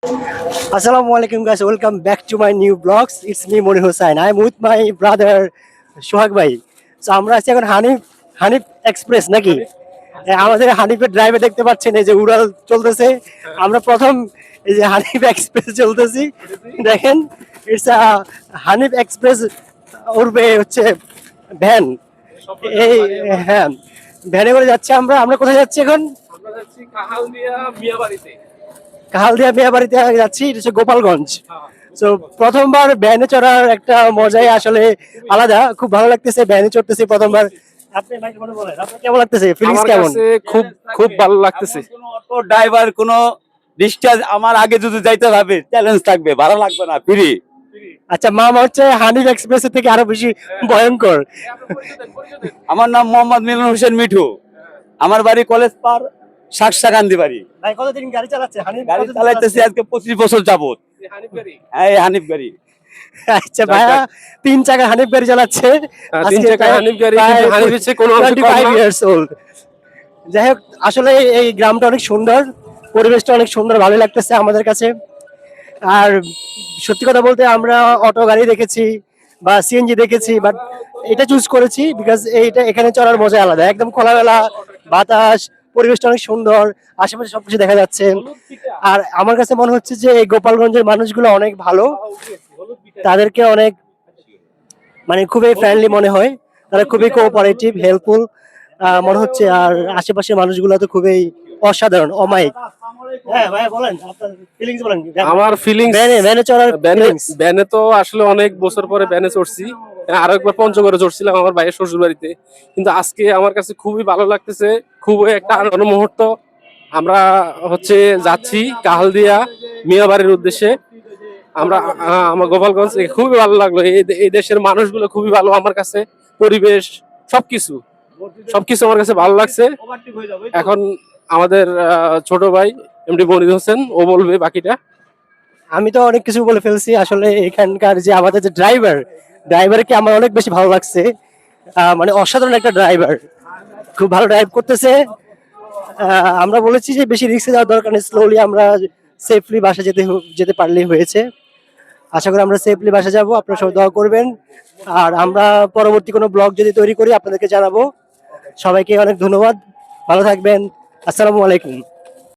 Assalamualaikum guys, welcome back to my new vlogs. It's me Monir Hussain. I'm with my brother Sohag bhai. So আমরা আছি এখন Hanif Hanif express নাকি আমাদের হানিফের ড্রাইভে দেখতে পাচ্ছেন এই যে উড়াল চলতেছে। আমরা প্রথম এই যে হানিফ এক্সপ্রেস চলতেছি দেখেন, ইটস হানিফ এক্সপ্রেস উড়বে হচ্ছে ভ্যান। এই হ্যাঁ, ভ্যানে করে যাচ্ছে। আমরা আমরা কোথায় যাচ্ছি এখন? আমরা যাচ্ছি কাহালদিয়া মিয়াবাড়িতে। কাহালদিয়া মেয়াবাড়িতে যাচ্ছি, এটা হচ্ছে গোপালগঞ্জ। তো প্রথমবার ভ্যানে চড়ার একটা মজাই আসলে আলাদা, খুব ভালো লাগতেছে ভ্যানে চড়তেছি প্রথমবার। আপনি মাইক্রোফোনে বলেন, আপনার কেমন লাগতেছে, ফিলিংস আমার কেমন? কাছে খুব খুব ভালো লাগতেছে। কোনো অটো ড্রাইভার কোনো ডিসচার্জ আমার আগে যদি যাইতে হবে চ্যালেঞ্জ থাকবে, ভাড়া লাগবে না, ফ্রি। আচ্ছা, মামা হচ্ছে হানিফ এক্সপ্রেস থেকে আরো বেশি ভয়ঙ্কর। আমার নাম মোহাম্মদ মিলন হোসেন মিঠু, আমার বাড়ি কলেজ পার, শাকসাকান্দি বাড়ি। ভাই কতদিন গাড়ি চালাচ্ছে হানিফ? গাড়ি চালাইতেছি আজকে 25 বছর যাবত। হ্যাঁ, এই হানিফ গাড়ি। আচ্ছা ভাইয়া, 3 চাকা হানিফ গাড়ি চালাচ্ছে। তিন চাকা হানিফ গাড়ি, কিন্তু হানিফ হচ্ছে কোনো অংশে কম 25 না। years old। যাই হোক, আসলে এই গ্রামটা অনেক সুন্দর, পরিবেশটা অনেক সুন্দর, ভালো লাগতেছে আমাদের কাছে। আর সত্যি কথা বলতে আমরা অটো গাড়ি দেখেছি বা সিএনজি দেখেছি, বাট এটা চুজ করেছি বিকজ এইটা এখানে চড়ার মজা আলাদা, একদম খোলামেলা বাতাস, পরিবেশটা অনেক সুন্দর, আশেপাশে সবকিছু দেখা যাচ্ছে। আর আমার কাছে মনে হচ্ছে যে এই গোপালগঞ্জের মানুষগুলো অনেক ভালো, তাদেরকে অনেক মানে খুবই ফ্রেন্ডলি মনে হয়, তারা খুবই কোঅপারেটিভ, হেল্পফুল মনে হচ্ছে। আর আশেপাশের মানুষগুলো তো খুবই অসাধারণ, অমায়িক। হ্যাঁ ভাই বলেন, আপনার ফিলিংস বলেন। আমার ফিলিংস, ভ্যানে চড়ার feelings। ব্যানে তো আসলে অনেক বছর পরে ব্যানে চড়ছি। আরো একবার পঞ্চগড়ে চড়ছিলাম আমার ভাইয়ের শ্বশুর বাড়িতে, কিন্তু আজকে আমার কাছে খুবই ভালো লাগতেছে, খুবই একটা আনন্দ মুহূর্ত। আমরা হচ্ছে যাচ্ছি কাহালদিয়া মিয়াবাড়ির উদ্দেশ্যে। আমরা আমার গোপালগঞ্জ খুবই ভালো লাগলো। এই দেশের মানুষগুলো খুবই ভালো আমার কাছে, পরিবেশ সবকিছু সবকিছু আমার কাছে ভালো লাগছে। এখন আমাদের ছোট ভাই এমডি মনির হোসেন, ও বলবে বাকিটা। আমি তো অনেক কিছু বলে ফেলছি। আসলে এখানকার যে আমাদের যে ড্রাইভারকে আমার অনেক বেশি ভালো লাগছে। মানে অসাধারণ একটা ড্রাইভার, খুব ভালো ড্রাইভ করতেছে। আমরা বলেছি যে বেশি রিস্কে যাওয়ার দরকার নেই, স্লোলি আমরা সেফলি বাসা যেতে পারলেই হয়েছে। আশা করি আমরা সেফলি বাসা যাব, আপনারা সবাই দোয়া করবেন। আর আমরা পরবর্তী কোনো ব্লগ যদি তৈরি করি আপনাদেরকে জানাবো। সবাইকে অনেক ধন্যবাদ, ভালো থাকবেন, আসসালামু আলাইকুম।